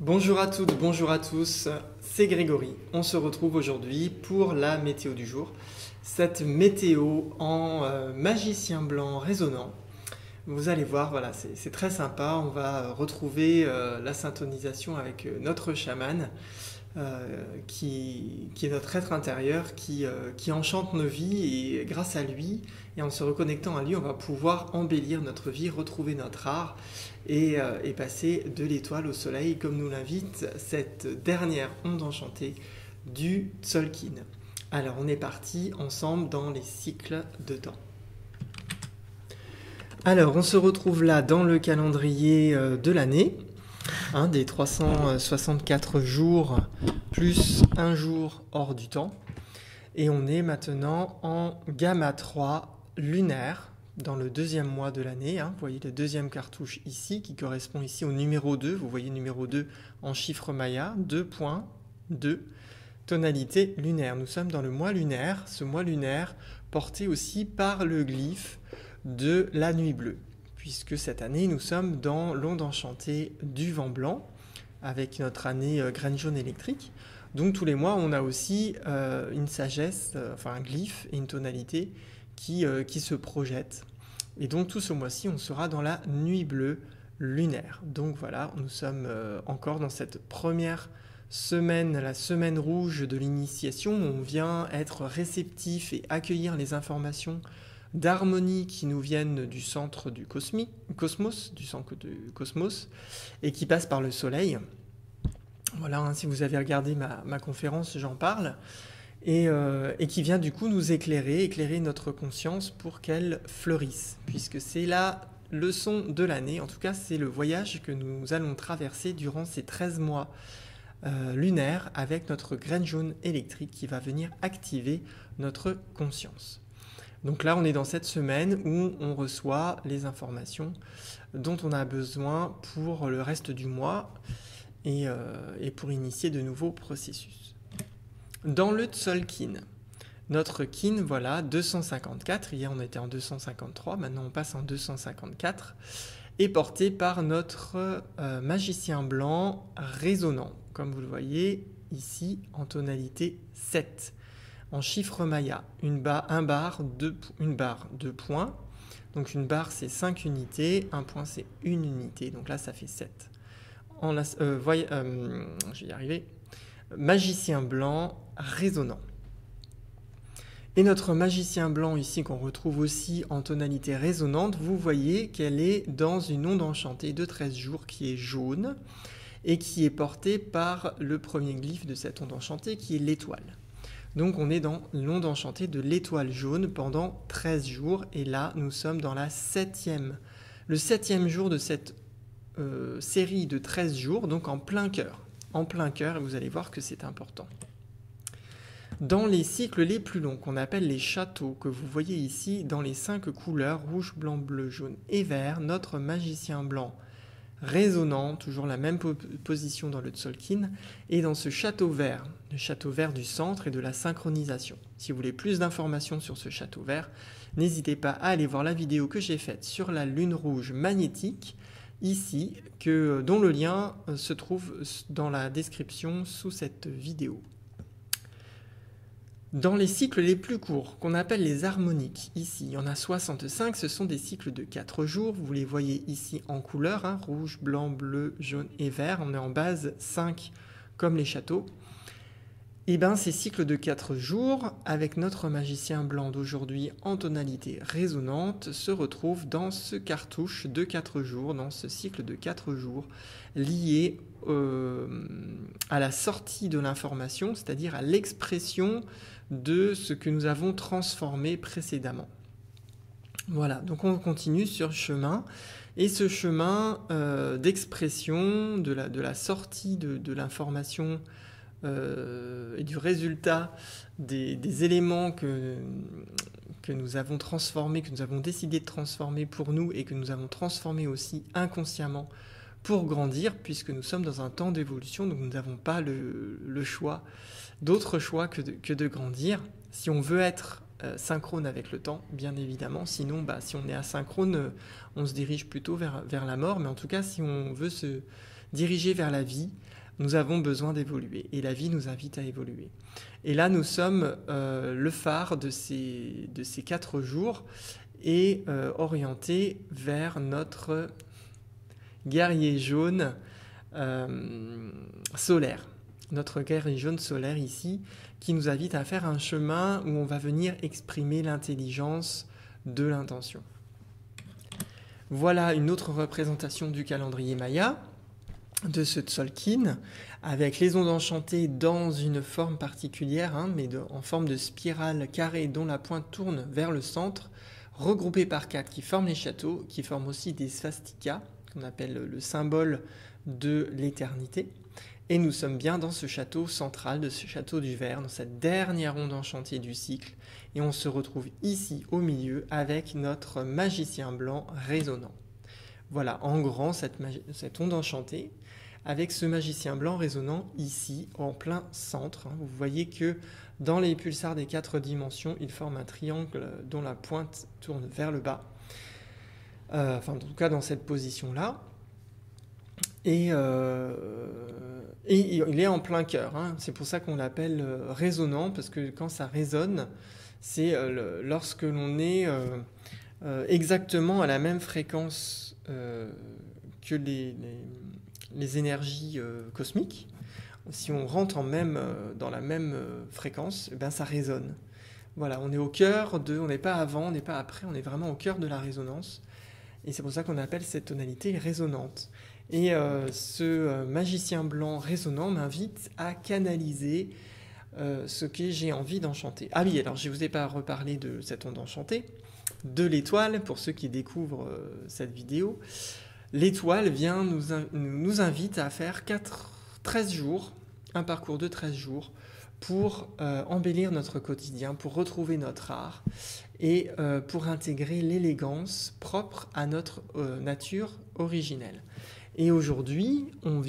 Bonjour à toutes, bonjour à tous, c'est Grégory. On se retrouve aujourd'hui pour la météo du jour. Cette météo en magicien blanc résonnant. Vous allez voir, voilà, c'est très sympa. On va retrouver la syntonisation avec notre chaman qui est notre être intérieur, qui enchante nos vies et grâce à lui, et en se reconnectant à lui, on va pouvoir embellir notre vie, retrouver notre art et passer de l'étoile au soleil, comme nous l'invite cette dernière onde enchantée du Tzolk'in. Alors on est parti ensemble dans les cycles de temps. Alors on se retrouve là dans le calendrier de l'année, des 364 jours plus un jour hors du temps. Et on est maintenant en gamma 3 lunaire, dans le deuxième mois de l'année. Vous voyez le deuxième cartouche ici, qui correspond ici au numéro 2. Vous voyez numéro 2 en chiffre maya, 2.2, tonalité lunaire. Nous sommes dans le mois lunaire, ce mois lunaire porté aussi par le glyphe de la nuit bleue, puisque cette année, nous sommes dans l'onde enchantée du vent blanc, avec notre année graine jaune électrique. Donc tous les mois, on a aussi une sagesse, un glyphe et une tonalité qui se projettent. Et donc tout ce mois-ci, on sera dans la nuit bleue lunaire. Donc voilà, nous sommes encore dans cette première semaine, la semaine rouge de l'initiation, où on vient être réceptif et accueillir les informations d'harmonie qui nous viennent du centre du cosmos, du centre du cosmos, et qui passent par le soleil. Voilà, si vous avez regardé ma conférence, j'en parle, et qui vient du coup nous éclairer notre conscience pour qu'elle fleurisse, puisque c'est la leçon de l'année, en tout cas c'est le voyage que nous allons traverser durant ces 13 mois lunaires avec notre graine jaune électrique qui va venir activer notre conscience. Donc là, on est dans cette semaine où on reçoit les informations dont on a besoin pour le reste du mois et pour initier de nouveaux processus. Dans le Tzolk'in, notre kin, voilà, 254, hier on était en 253, maintenant on passe en 254, est porté par notre magicien blanc résonnant, comme vous le voyez ici en tonalité 7. En chiffre maya, une barre, deux points. Donc une barre c'est 5 unités, un point c'est une unité, donc là ça fait 7. Je vais y arriver. Magicien blanc résonnant. Et notre magicien blanc ici qu'on retrouve aussi en tonalité résonnante, vous voyez qu'elle est dans une onde enchantée de 13 jours qui est jaune et qui est portée par le premier glyphe de cette onde enchantée qui est l'étoile. Donc on est dans l'onde enchantée de l'étoile jaune pendant 13 jours. Et là, nous sommes dans le 7e jour de cette série de 13 jours, donc en plein cœur. En plein cœur, et vous allez voir que c'est important. Dans les cycles les plus longs, qu'on appelle les châteaux, que vous voyez ici dans les 5 couleurs, rouge, blanc, bleu, jaune et vert, notre magicien blanc résonnant, toujours la même position dans le Tzolk'in, et dans ce château vert, le château vert du centre et de la synchronisation. Si vous voulez plus d'informations sur ce château vert, n'hésitez pas à aller voir la vidéo que j'ai faite sur la lune rouge magnétique, ici, dont le lien se trouve dans la description sous cette vidéo. Dans les cycles les plus courts, qu'on appelle les harmoniques, ici, il y en a 65, ce sont des cycles de 4 jours, vous les voyez ici en couleur, rouge, blanc, bleu, jaune et vert, on est en base 5 comme les châteaux. Et bien ces cycles de 4 jours, avec notre magicien blanc d'aujourd'hui en tonalité résonnante, se retrouvent dans ce cartouche de 4 jours, dans ce cycle de 4 jours, lié à la sortie de l'information, c'est-à-dire à l'expression de ce que nous avons transformé précédemment. Voilà, donc on continue sur le chemin, et ce chemin d'expression, de la sortie de l'information et du résultat des éléments que nous avons transformés, que nous avons décidé de transformer pour nous et que nous avons transformés aussi inconsciemment pour grandir, puisque nous sommes dans un temps d'évolution, donc nous n'avons pas le choix, d'autre choix que de grandir. Si on veut être synchrone avec le temps, bien évidemment, sinon si on est asynchrone, on se dirige plutôt vers la mort, mais en tout cas si on veut dirigés vers la vie, nous avons besoin d'évoluer. Et la vie nous invite à évoluer. Et là, nous sommes le phare de ces 4 jours et orienté vers notre guerrier jaune solaire. Notre guerrier jaune solaire ici, qui nous invite à faire un chemin où on va venir exprimer l'intelligence de l'intention. Voilà une autre représentation du calendrier Maya, de ce Tzolk'in, avec les ondes enchantées dans une forme particulière, mais en forme de spirale carrée dont la pointe tourne vers le centre, regroupées par 4 qui forment les châteaux, qui forment aussi des svastikas, qu'on appelle le symbole de l'éternité. Et nous sommes bien dans ce château central, de ce château du verre, dans cette dernière onde enchantée du cycle. Et on se retrouve ici au milieu avec notre magicien blanc résonnant. Voilà en grand cette onde enchantée, avec ce magicien blanc résonnant ici, en plein centre. Vous voyez que dans les pulsars des 4 dimensions, il forme un triangle dont la pointe tourne vers le bas. Enfin, en tout cas, dans cette position-là. Et il est en plein cœur. C'est pour ça qu'on l'appelle résonnant, parce que quand ça résonne, c'est lorsque l'on est exactement à la même fréquence que les énergies cosmiques. Si on rentre dans la même fréquence, ben ça résonne. Voilà, on est au cœur on n'est pas avant, on n'est pas après, on est vraiment au cœur de la résonance. Et c'est pour ça qu'on appelle cette tonalité résonante. Et ce magicien blanc résonnant m'invite à canaliser ce que j'ai envie d'enchanter. Ah oui, alors je ne vous ai pas reparlé de cette onde enchantée, de l'étoile, pour ceux qui découvrent cette vidéo. L'étoile nous invite à faire 13 jours, un parcours de 13 jours, pour embellir notre quotidien, pour retrouver notre art et pour intégrer l'élégance propre à notre nature originelle. Et aujourd'hui, on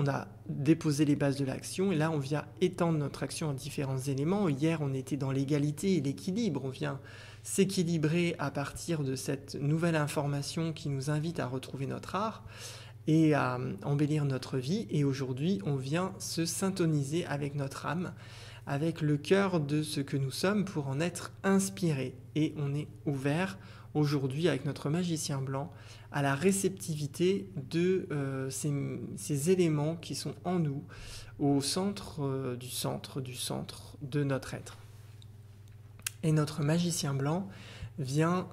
a déposé les bases de l'action et là, on vient étendre notre action à différents éléments. Hier, on était dans l'égalité et l'équilibre. On vient s'équilibrer à partir de cette nouvelle information qui nous invite à retrouver notre art et à embellir notre vie. Et aujourd'hui, on vient se syntoniser avec notre âme, avec le cœur de ce que nous sommes pour en être inspiré. Et on est ouvert aujourd'hui avec notre magicien blanc à la réceptivité de ces éléments qui sont en nous, au centre de notre être. Et notre magicien blanc vient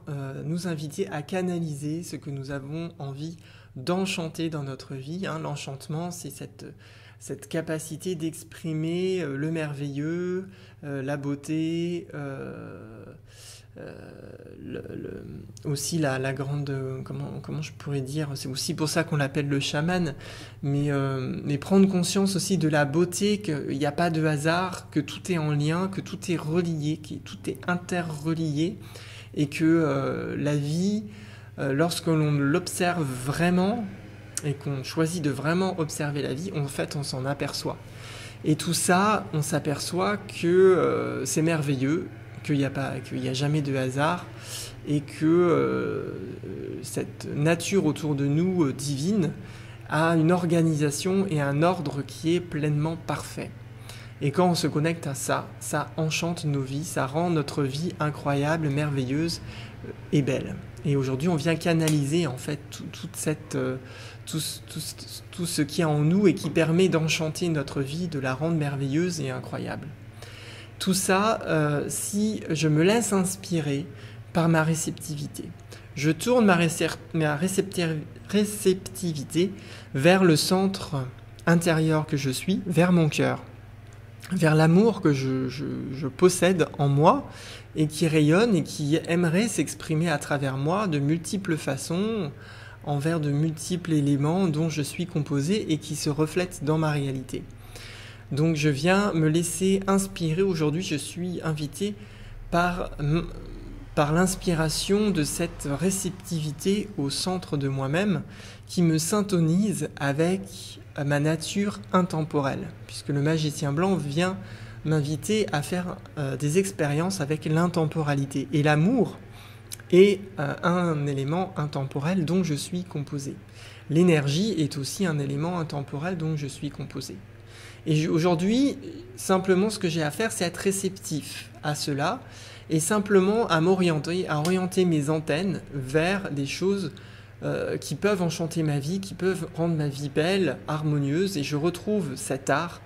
nous inviter à canaliser ce que nous avons envie d'enchanter dans notre vie. L'enchantement, c'est cette capacité d'exprimer le merveilleux, la beauté, aussi la grande, comment je pourrais dire, c'est aussi pour ça qu'on l'appelle le chaman, mais prendre conscience aussi de la beauté, qu'il n'y a pas de hasard, que tout est en lien, que tout est relié, que tout est interrelié, et que la vie, lorsque l'on l'observe vraiment, et qu'on choisit de vraiment observer la vie, en fait on s'en aperçoit. Et tout ça, on s'aperçoit que c'est merveilleux, qu'il n'y a jamais de hasard et que cette nature autour de nous divine a une organisation et un ordre qui est pleinement parfait. Et quand on se connecte à ça, ça enchante nos vies, ça rend notre vie incroyable, merveilleuse et belle. Et aujourd'hui, on vient canaliser en fait tout ce qui est en nous et qui permet d'enchanter notre vie, de la rendre merveilleuse et incroyable. Tout ça, si je me laisse inspirer par ma réceptivité. Je tourne ma réceptivité vers le centre intérieur que je suis, vers mon cœur, vers l'amour que je possède en moi et qui rayonne et qui aimerait s'exprimer à travers moi de multiples façons, envers de multiples éléments dont je suis composé et qui se reflètent dans ma réalité. Donc je viens me laisser inspirer. Aujourd'hui, je suis invité par l'inspiration de cette réceptivité au centre de moi-même qui me syntonise avec ma nature intemporelle, puisque le magicien blanc vient m'inviter à faire des expériences avec l'intemporalité. Et l'amour est un élément intemporel dont je suis composé. l'énergie est aussi un élément intemporel dont je suis composé. Et aujourd'hui, simplement ce que j'ai à faire, c'est être réceptif à cela et simplement à orienter mes antennes vers des choses qui peuvent enchanter ma vie, qui peuvent rendre ma vie belle, harmonieuse. Et je retrouve cet art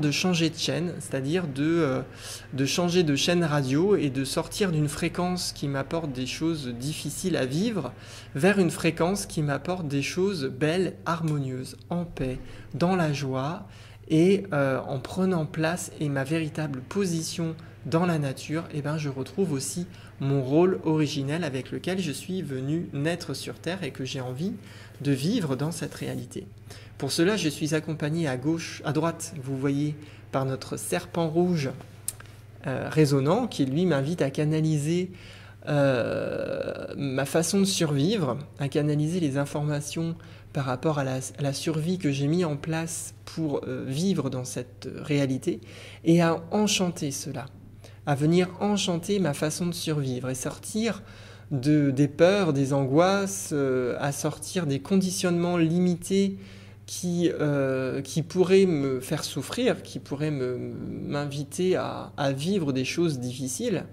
de changer de chaîne, c'est-à-dire de changer de chaîne radio et de sortir d'une fréquence qui m'apporte des choses difficiles à vivre vers une fréquence qui m'apporte des choses belles, harmonieuses, en paix, dans la joie et en prenant place et ma véritable position dans la nature, eh ben, je retrouve aussi mon rôle originel avec lequel je suis venu naître sur Terre et que j'ai envie de vivre dans cette réalité. Pour cela, je suis accompagné à droite, vous voyez, par notre serpent rouge résonnant qui lui m'invite à canaliser ma façon de survivre, à canaliser les informations par rapport à la survie que j'ai mis en place pour vivre dans cette réalité et à enchanter cela, à venir enchanter ma façon de survivre et sortir des peurs, des angoisses, à sortir des conditionnements limités qui pourraient me faire souffrir, qui pourraient m'inviter à vivre des choses difficiles,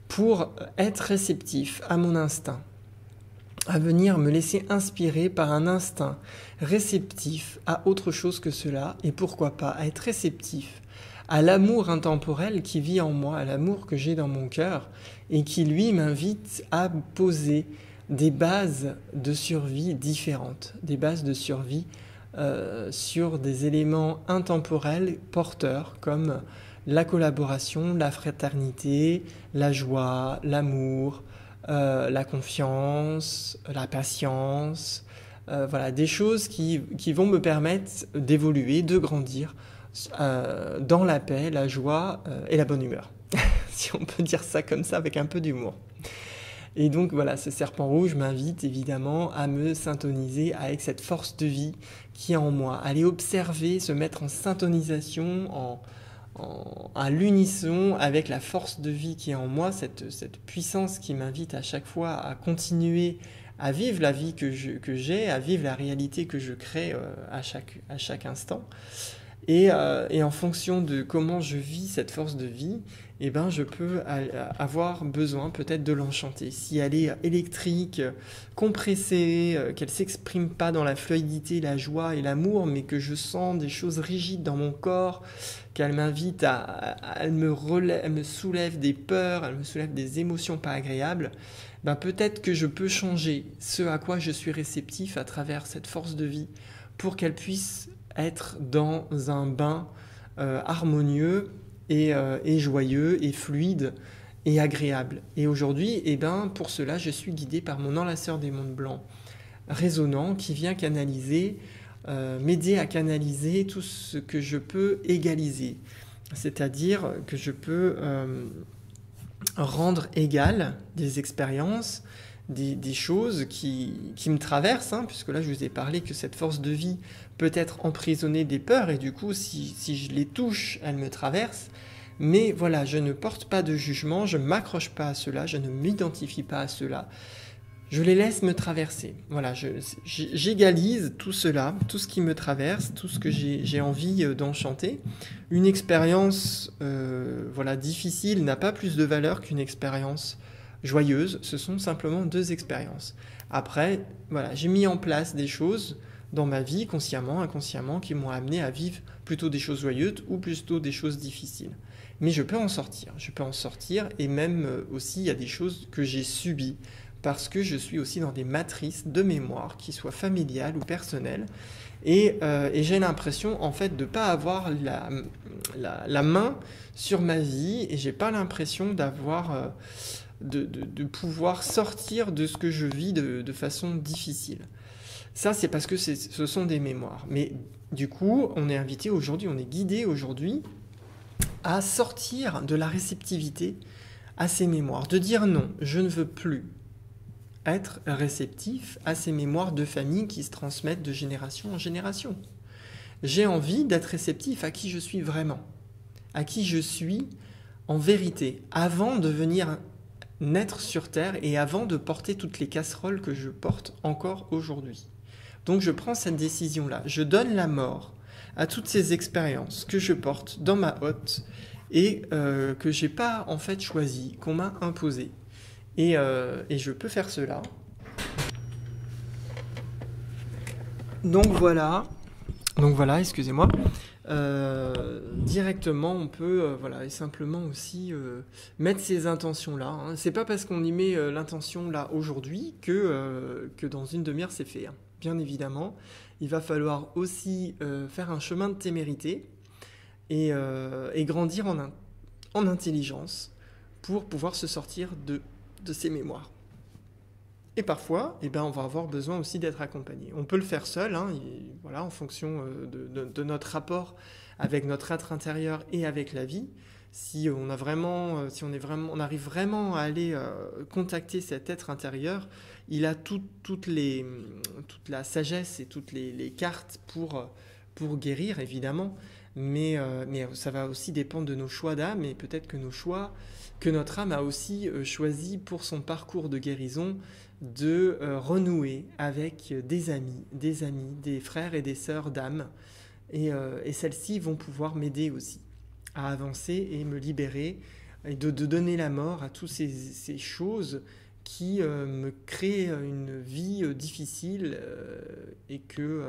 pour être réceptif à mon instinct, à venir me laisser inspirer par un instinct réceptif à autre chose que cela, et pourquoi pas à être réceptif à l'amour intemporel qui vit en moi, à l'amour que j'ai dans mon cœur, et qui lui m'invite à poser des bases de survie différentes, des bases de survie sur des éléments intemporels porteurs comme la collaboration, la fraternité, la joie, l'amour, la confiance, la patience, voilà, des choses qui vont me permettre d'évoluer, de grandir dans la paix, la joie et la bonne humeur, si on peut dire ça comme ça avec un peu d'humour. Et donc voilà, ce serpent rouge m'invite évidemment à me syntoniser avec cette force de vie qui est en moi, à aller observer, se mettre en syntonisation, à l'unisson avec la force de vie qui est en moi, cette puissance qui m'invite à chaque fois à continuer à vivre la vie que j'ai, à vivre la réalité que je crée à chaque instant. Et en fonction de comment je vis cette force de vie, eh ben, je peux avoir besoin peut-être de l'enchanter. Si elle est électrique, compressée, qu'elle ne s'exprime pas dans la fluidité, la joie et l'amour, mais que je sens des choses rigides dans mon corps, qu'elle m'invite elle me soulève des peurs, elle me soulève des émotions pas agréables, ben peut-être que je peux changer ce à quoi je suis réceptif à travers cette force de vie pour qu'elle puisse être dans un bain harmonieux et joyeux et fluide et agréable. Et aujourd'hui, eh ben, pour cela, je suis guidé par mon enlaceur des mondes blancs résonnant qui vient canaliser, m'aider à canaliser tout ce que je peux égaliser. C'est-à-dire que je peux rendre égal des expériences, des choses qui me traversent, hein, puisque là je vous ai parlé que cette force de vie peut être emprisonnée des peurs, et du coup si je les touche, elles me traversent. Mais voilà, je ne porte pas de jugement, je ne m'accroche pas à cela, je ne m'identifie pas à cela. Je les laisse me traverser. Voilà, j'égalise tout cela, tout ce qui me traverse, tout ce que j'ai envie d'enchanter. Une expérience difficile n'a pas plus de valeur qu'une expérience joyeuse. Ce sont simplement deux expériences. Après, voilà, j'ai mis en place des choses dans ma vie, consciemment, inconsciemment, qui m'ont amené à vivre plutôt des choses joyeuses ou plutôt des choses difficiles. Mais je peux en sortir, et même aussi il y a des choses que j'ai subies, parce que je suis aussi dans des matrices de mémoire, qui soient familiales ou personnelles, et j'ai l'impression en fait de ne pas avoir la main sur ma vie, et j'ai pas l'impression d'avoir de pouvoir sortir de ce que je vis de façon difficile. Ça, c'est parce que ce sont des mémoires. Mais du coup, on est invité aujourd'hui, on est guidé aujourd'hui à sortir de la réceptivité à ces mémoires, de dire non, je ne veux plus être réceptif à ces mémoires de famille qui se transmettent de génération en génération. J'ai envie d'être réceptif à qui je suis vraiment, à qui je suis en vérité, avant de venir naître sur Terre et avant de porter toutes les casseroles que je porte encore aujourd'hui. Donc je prends cette décision-là. Je donne la mort à toutes ces expériences que je porte dans ma hotte et que j'ai pas en fait choisi, qu'on m'a imposé. Et je peux faire cela. Donc voilà, excusez-moi. Directement, on peut voilà, et simplement aussi mettre ces intentions-là. Hein. C'est pas parce qu'on y met l'intention là aujourd'hui que dans une demi-heure c'est fait. Hein. Bien évidemment, il va falloir aussi faire un chemin de témérité et grandir en intelligence pour pouvoir se sortir de ces mémoires. Et parfois, eh ben, on va avoir besoin aussi d'être accompagné. On peut le faire seul, hein, voilà, en fonction de notre rapport avec notre être intérieur et avec la vie. Si on arrive vraiment à aller contacter cet être intérieur, il a toute la sagesse et toutes les cartes pour guérir, évidemment. Mais ça va aussi dépendre de nos choix d'âme et peut-être que notre âme a aussi choisi pour son parcours de guérison de renouer avec des frères et des sœurs d'âme. Et celles-ci vont pouvoir m'aider aussi à avancer et me libérer et de donner la mort à toutes ces choses qui me créent une vie difficile et que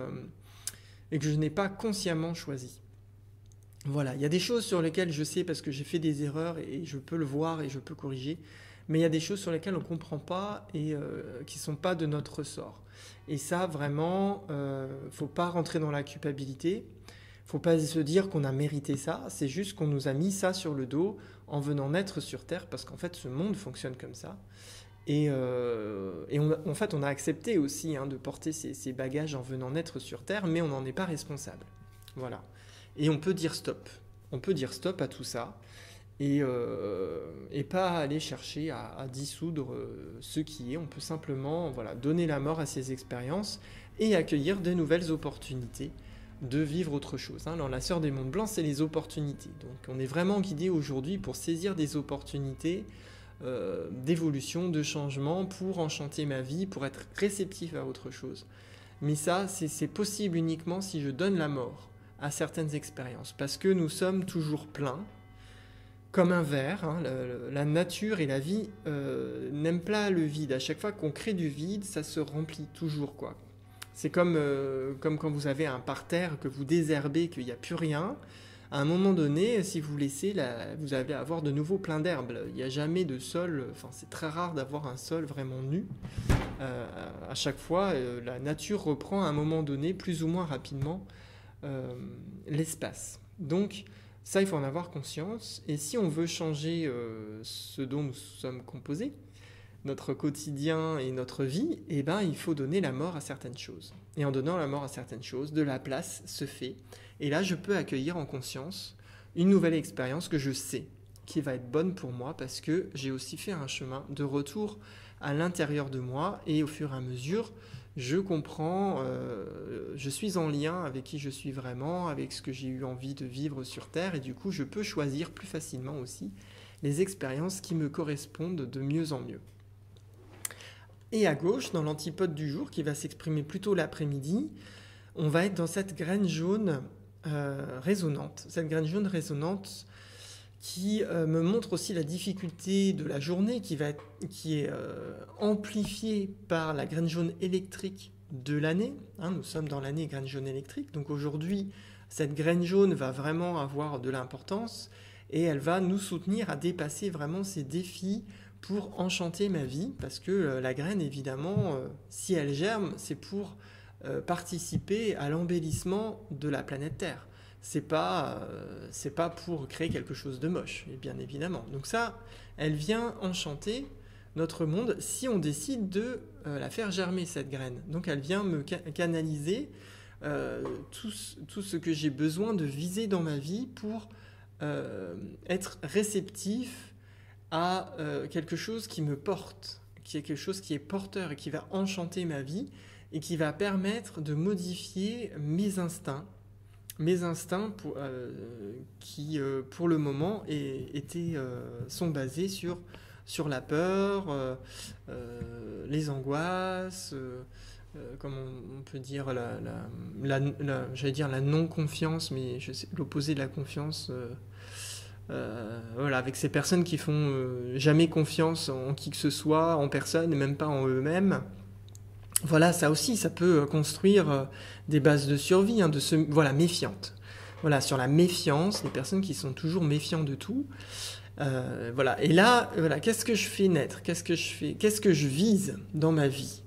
je n'ai pas consciemment choisi. Voilà, il y a des choses sur lesquelles je sais parce que j'ai fait des erreurs et je peux le voir et je peux corriger, mais il y a des choses sur lesquelles on ne comprend pas et qui ne sont pas de notre ressort. Et ça, vraiment, faut pas rentrer dans la culpabilité, faut pas se dire qu'on a mérité ça, c'est juste qu'on nous a mis ça sur le dos en venant naître sur Terre, parce qu'en fait, ce monde fonctionne comme ça. En fait, on a accepté aussi de porter ces bagages en venant naître sur Terre, mais on n'en est pas responsable. Voilà. Et on peut dire stop. On peut dire stop à tout ça et pas aller chercher à dissoudre ce qui est. On peut simplement donner la mort à ces expériences et accueillir de nouvelles opportunités de vivre autre chose. Alors la sœur des mondes blancs, c'est les opportunités. Donc on est vraiment guidé aujourd'hui pour saisir des opportunités d'évolution, de changement, pour enchanter ma vie, pour être réceptif à autre chose. Mais ça, c'est possible uniquement si je donne la mort à certaines expériences, parce que nous sommes toujours pleins, comme un verre. Hein, la nature et la vie n'aiment pas le vide. À chaque fois qu'on crée du vide, ça se remplit toujours, quoi. C'est comme quand vous avez un parterre que vous désherbez, qu'il n'y a plus rien. À un moment donné, si vous laissez, vous allez avoir de nouveau plein d'herbes. Il n'y a jamais de sol, c'est très rare d'avoir un sol vraiment nu. À chaque fois, la nature reprend à un moment donné, plus ou moins rapidement, l'espace. Donc ça, il faut en avoir conscience. Et si on veut changer ce dont nous sommes composés, notre quotidien et notre vie, eh ben, il faut donner la mort à certaines choses. Et en donnant la mort à certaines choses, de la place se fait. Et là, je peux accueillir en conscience une nouvelle expérience que je sais qui va être bonne pour moi, parce que j'ai aussi fait un chemin de retour à l'intérieur de moi, et au fur et à mesure, je comprends, je suis en lien avec qui je suis vraiment, avec ce que j'ai eu envie de vivre sur Terre, et du coup, je peux choisir plus facilement aussi les expériences qui me correspondent de mieux en mieux. Et à gauche, dans l'antipode du jour, qui va s'exprimer plutôt l'après-midi, on va être dans cette graine jaune résonante. Cette graine jaune résonante qui me montre aussi la difficulté de la journée, qui est amplifiée par la graine jaune électrique de l'année. Hein, nous sommes dans l'année graine jaune électrique. Donc aujourd'hui, cette graine jaune va vraiment avoir de l'importance et elle va nous soutenir à dépasser vraiment ces défis pour enchanter ma vie, parce que la graine, évidemment, si elle germe, c'est pour participer à l'embellissement de la planète Terre. C'est pas pour créer quelque chose de moche, bien évidemment. Donc ça, elle vient enchanter notre monde si on décide de la faire germer, cette graine. Donc elle vient me canaliser tout ce que j'ai besoin de viser dans ma vie pour être réceptif à quelque chose qui me porte, qui est quelque chose qui est porteur et qui va enchanter ma vie et qui va permettre de modifier mes instincts qui, pour le moment, sont basés sur la peur, les angoisses, comme on peut dire, j'allais dire la non-confiance, mais l'opposé de la confiance. Voilà, avec ces personnes qui font jamais confiance en qui que ce soit, en personne, et même pas en eux-mêmes. Voilà, ça aussi, ça peut construire des bases de survie, hein, voilà, méfiantes. Voilà, sur la méfiance, les personnes qui sont toujours méfiantes de tout. Voilà, et là, voilà, qu'est-ce que je fais naître? Qu'est-ce que je vise dans ma vie,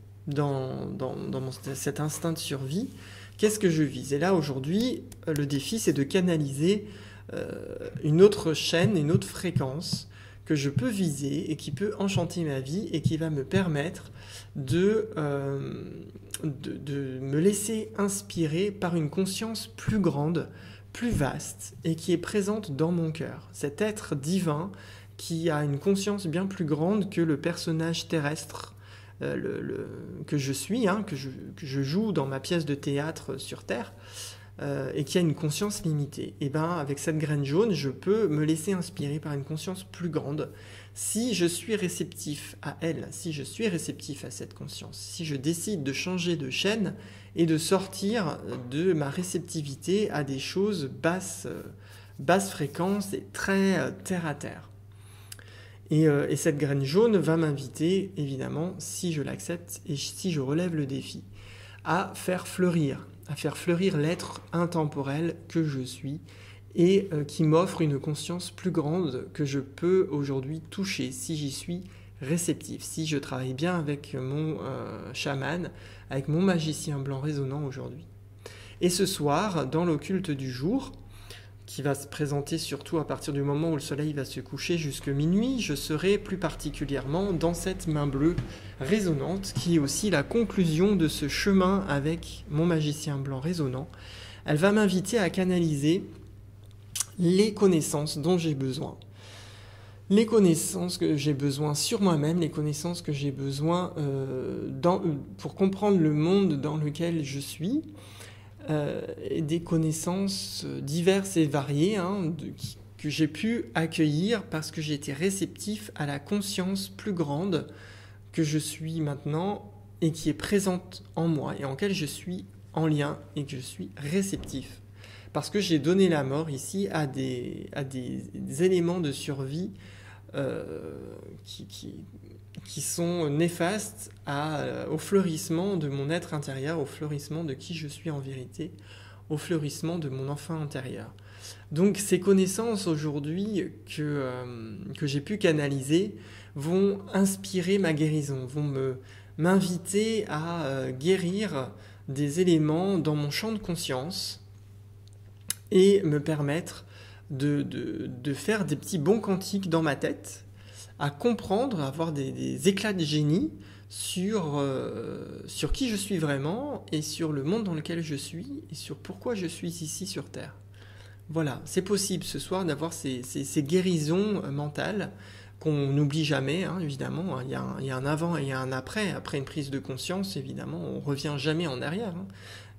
cet instinct de survie? Qu'est-ce que je vise? Et là, aujourd'hui, le défi, c'est de canaliser une autre chaîne, une autre fréquence que je peux viser et qui peut enchanter ma vie et qui va me permettre de me laisser inspirer par une conscience plus grande, plus vaste et qui est présente dans mon cœur. Cet être divin qui a une conscience bien plus grande que le personnage terrestre que je suis, hein, que je joue dans ma pièce de théâtre sur Terre. Et qui a une conscience limitée. Et bien, avec cette graine jaune, je peux me laisser inspirer par une conscience plus grande si je suis réceptif à elle, si je suis réceptif à cette conscience, si je décide de changer de chaîne et de sortir de ma réceptivité à des choses basse fréquence et très terre à terre. Et cette graine jaune va m'inviter, évidemment, si je l'accepte et si je relève le défi, à faire fleurir l'être intemporel que je suis et qui m'offre une conscience plus grande que je peux aujourd'hui toucher si j'y suis réceptif, si je travaille bien avec mon chaman, avec mon magicien blanc résonnant aujourd'hui. Et ce soir, dans l'occulte du jour, qui va se présenter surtout à partir du moment où le soleil va se coucher jusque minuit, je serai plus particulièrement dans cette main bleue résonnante, qui est aussi la conclusion de ce chemin avec mon magicien blanc résonnant. Elle va m'inviter à canaliser les connaissances dont j'ai besoin. Les connaissances que j'ai besoin sur moi-même, les connaissances que j'ai besoin pour comprendre le monde dans lequel je suis, et des connaissances diverses et variées que j'ai pu accueillir parce que j'ai été réceptif à la conscience plus grande que je suis maintenant et qui est présente en moi et en laquelle je suis en lien et que je suis réceptif. Parce que j'ai donné la mort ici à des éléments de survie qui sont néfastes au fleurissement de mon être intérieur, au fleurissement de qui je suis en vérité, au fleurissement de mon enfant intérieur. Donc ces connaissances aujourd'hui que j'ai pu canaliser vont inspirer ma guérison, vont m'inviter à guérir des éléments dans mon champ de conscience et me permettre de faire des petits bons quantiques dans ma tête, à comprendre, à avoir des éclats de génie sur qui je suis vraiment et sur le monde dans lequel je suis et sur pourquoi je suis ici sur Terre. Voilà, c'est possible ce soir d'avoir ces guérisons mentales qu'on n'oublie jamais, hein, évidemment. Il y a un avant et il y a un après. Après une prise de conscience, évidemment, on ne revient jamais en arrière. Hein.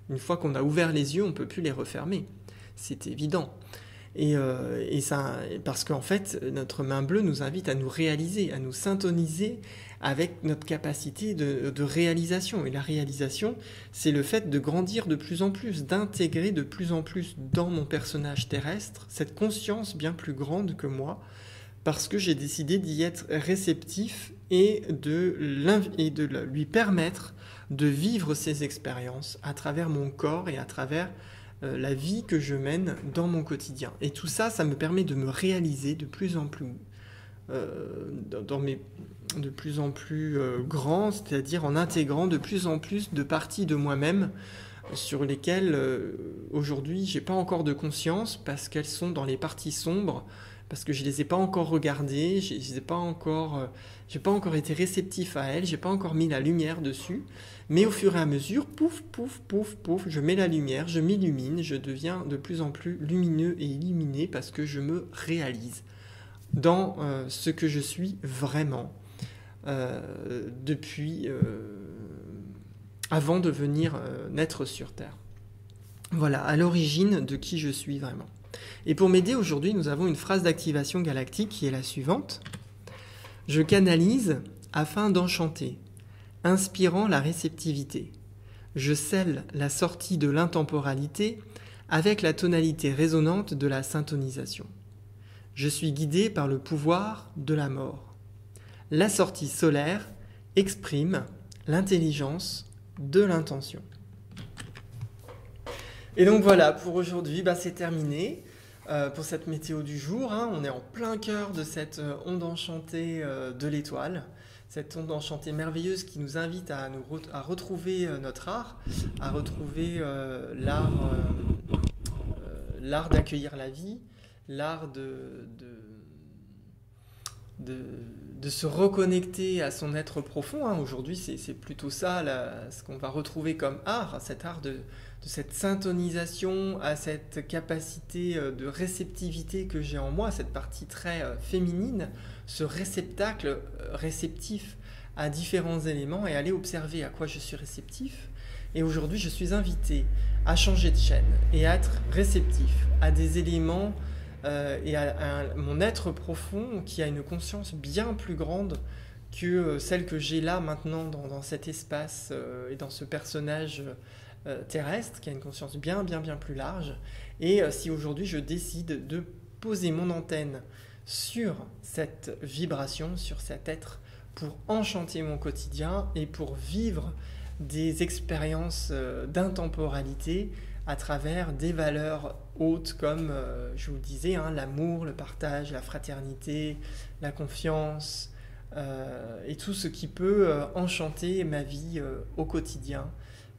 Une fois qu'on a ouvert les yeux, on ne peut plus les refermer. C'est évident. Et ça, parce qu'en fait, notre main bleue nous invite à nous réaliser, à nous syntoniser avec notre capacité de réalisation. Et la réalisation, c'est le fait de grandir de plus en plus, d'intégrer de plus en plus dans mon personnage terrestre cette conscience bien plus grande que moi, parce que j'ai décidé d'y être réceptif et de lui permettre de vivre ces expériences à travers mon corps et à travers la vie que je mène dans mon quotidien. Et tout ça, ça me permet de me réaliser de plus en plus de plus en plus grand, c'est-à-dire en intégrant de plus en plus de parties de moi-même sur lesquelles aujourd'hui j'ai pas encore de conscience parce qu'elles sont dans les parties sombres, parce que je les ai pas encore regardées, j'ai pas encore été réceptif à elles, j'ai pas encore mis la lumière dessus. Mais au fur et à mesure, pouf, pouf, pouf, pouf, je mets la lumière, je m'illumine, je deviens de plus en plus lumineux et illuminé parce que je me réalise dans ce que je suis vraiment depuis avant de venir naître sur Terre. Voilà, à l'origine de qui je suis vraiment. Et pour m'aider aujourd'hui, nous avons une phrase d'activation galactique qui est la suivante. Je canalise afin d'enchanter, inspirant la réceptivité. je scelle la sortie de l'intemporalité avec la tonalité résonante de la syntonisation. Je suis guidé par le pouvoir de la mort. La sortie solaire exprime l'intelligence de l'intention. Et donc voilà, pour aujourd'hui, c'est terminé pour cette météo du jour. On est en plein cœur de cette onde enchantée de l'étoile, cette onde enchantée merveilleuse qui nous invite à retrouver notre art, à retrouver l'art d'accueillir la vie, l'art de se reconnecter à son être profond. Aujourd'hui, c'est plutôt ça ce qu'on va retrouver comme art, cet art de cette syntonisation, à cette capacité de réceptivité que j'ai en moi, cette partie très féminine, ce réceptacle réceptif à différents éléments et aller observer à quoi je suis réceptif. Et aujourd'hui, je suis invité à changer de chaîne et à être réceptif à des éléments et à mon être profond qui a une conscience bien plus grande que celle que j'ai là maintenant dans cet espace et dans ce personnage terrestre qui a une conscience bien plus large. Et si aujourd'hui je décide de poser mon antenne sur cette vibration, sur cet être, pour enchanter mon quotidien et pour vivre des expériences d'intemporalité à travers des valeurs hautes comme, je vous le disais, l'amour, le partage, la fraternité, la confiance et tout ce qui peut enchanter ma vie au quotidien,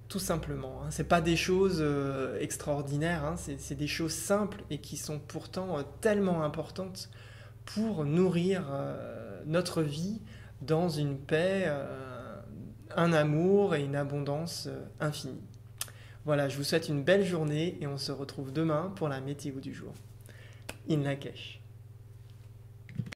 tout simplement. Ce n'est pas des choses extraordinaires, c'est des choses simples et qui sont pourtant tellement importantes pour nourrir notre vie dans une paix, un amour et une abondance infinie. Voilà, je vous souhaite une belle journée et on se retrouve demain pour la météo du jour. In Lakesh.